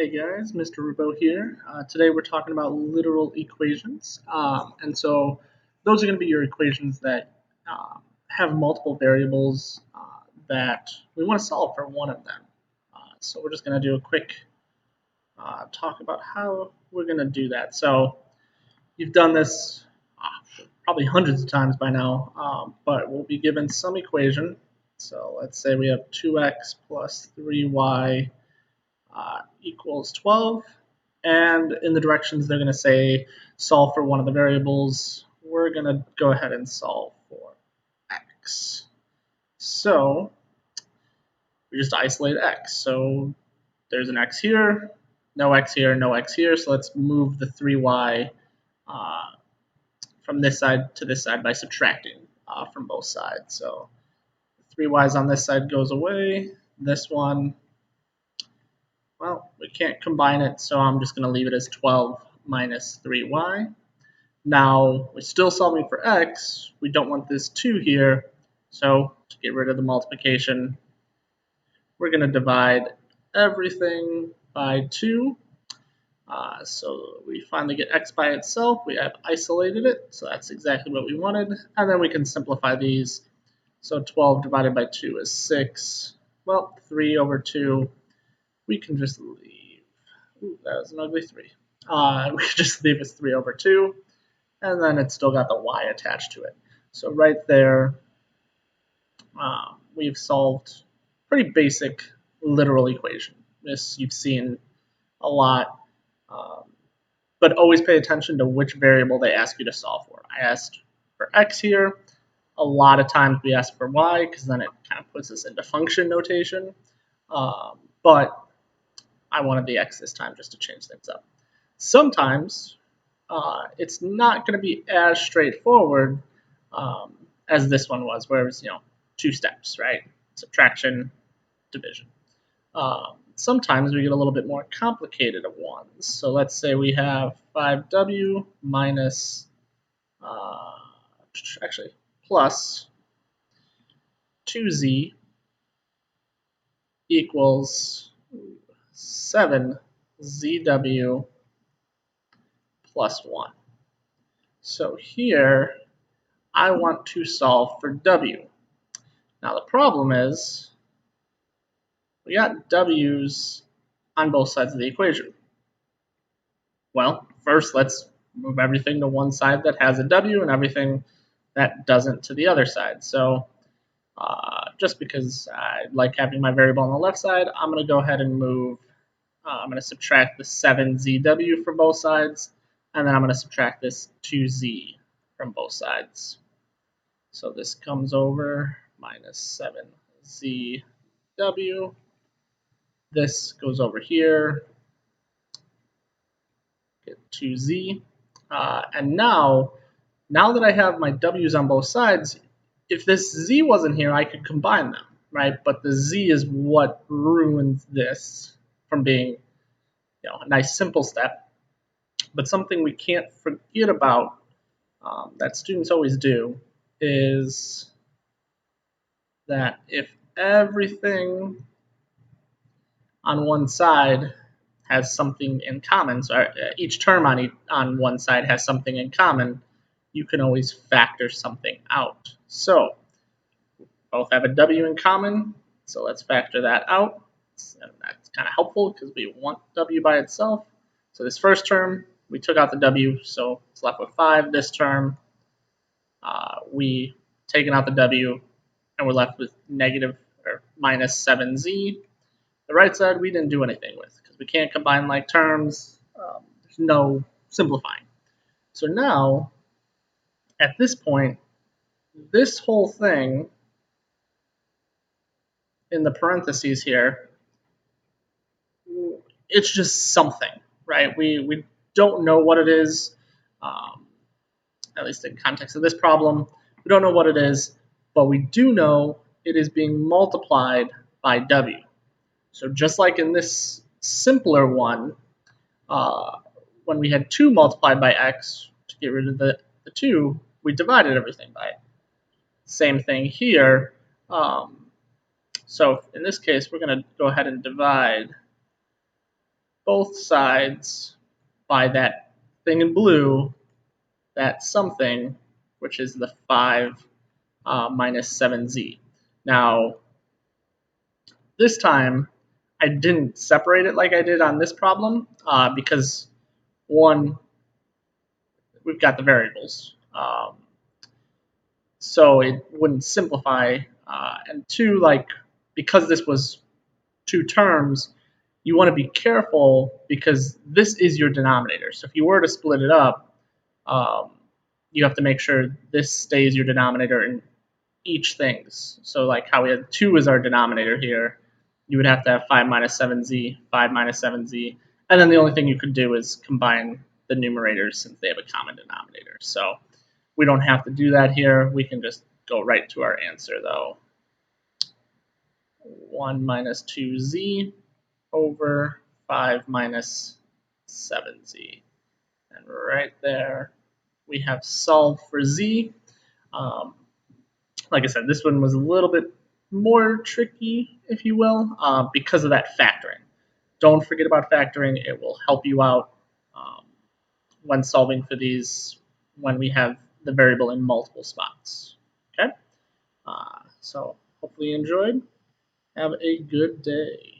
Hey guys, Mr. Rubo here. Today we're talking about literal equations. And so those are going to be your equations that have multiple variables that we want to solve for one of them. So we're just going to do a quick talk about how we're going to do that. So you've done this probably hundreds of times by now, but we'll be given some equation. So let's say we have 2x plus 3y equals 12. And in the directions they're going to say solve for one of the variables, we're going to go ahead and solve for x. So we just isolate x. So there's an x here, no x here, no x here. So let's move the 3y from this side to this side by subtracting from both sides. So 3y's on this side goes away. This one, well, we can't combine it, so I'm just going to leave it as 12 minus 3y. Now, we're still solving for x. We don't want this 2 here, so to get rid of the multiplication, we're going to divide everything by 2. So we finally get x by itself. We have isolated it, so that's exactly what we wanted. And then we can simplify these. So 12 divided by 2 is 6. Well, 3 over 2. We can just leave. Ooh, that was an ugly 3. We can just leave as 3 over 2, and then it's still got the y attached to it. So right there, we've solved pretty basic literal equation. This you've seen a lot, but always pay attention to which variable they ask you to solve for. I asked for x here. A lot of times we ask for y because then it kind of puts us into function notation. But I wanted the x this time just to change things up. Sometimes it's not going to be as straightforward as this one was, where it was 2 steps, right? Subtraction, division. Sometimes we get a little bit more complicated at ones. So let's say we have 5w minus, plus 2z equals 7zw plus 1. So here, I want to solve for w. Now the problem is, we got w's on both sides of the equation. Well, first let's move everything to one side that has a w and everything that doesn't to the other side. So just because I like having my variable on the left side, I'm going to go ahead and move. I'm going to subtract the 7zw from both sides, and then I'm going to subtract this 2z from both sides. So this comes over minus 7zw. This goes over here, get 2z. And now that I have my w's on both sides, if this z wasn't here, I could combine them, right? But the z is what ruins this from being a nice simple step. But something we can't forget about that students always do is that if everything on one side has something in common, so each term on one side has something in common, you can always factor something out. So both have a w in common, so let's factor that out. And that's kind of helpful because we want w by itself. So this first term, we took out the w, so it's left with 5. This term, we taken out the w, and we're left with negative or minus 7z. The right side we didn't do anything with because we can't combine like terms. There's no simplifying. So now, at this point, this whole thing in the parentheses here, it's just something, right? We don't know what it is, at least in context of this problem. We don't know what it is, but we do know it is being multiplied by w. So just like in this simpler one, when we had 2 multiplied by x, to get rid of the 2, we divided everything by it. Same thing here. So in this case, we're going to go ahead and divide both sides by that thing in blue, that something, which is the 5 minus 7z. Now, this time, I didn't separate it like I did on this problem because, one, we've got the variables. So it wouldn't simplify. And two, like, because this was two terms, you want to be careful because this is your denominator. So if you were to split it up, you have to make sure this stays your denominator in each things. So like how we had 2 as our denominator here, you would have to have 5 minus 7z, 5 minus 7z, and then the only thing you could do is combine the numerators since they have a common denominator. So we don't have to do that here. We can just go right to our answer though. 1 minus 2z over 5 minus 7z. And right there, we have solved for z. Like I said, this one was a little bit more tricky, if you will, because of that factoring. Don't forget about factoring. It will help you out when solving for these when we have the variable in multiple spots. Okay? So hopefully you enjoyed. Have a good day.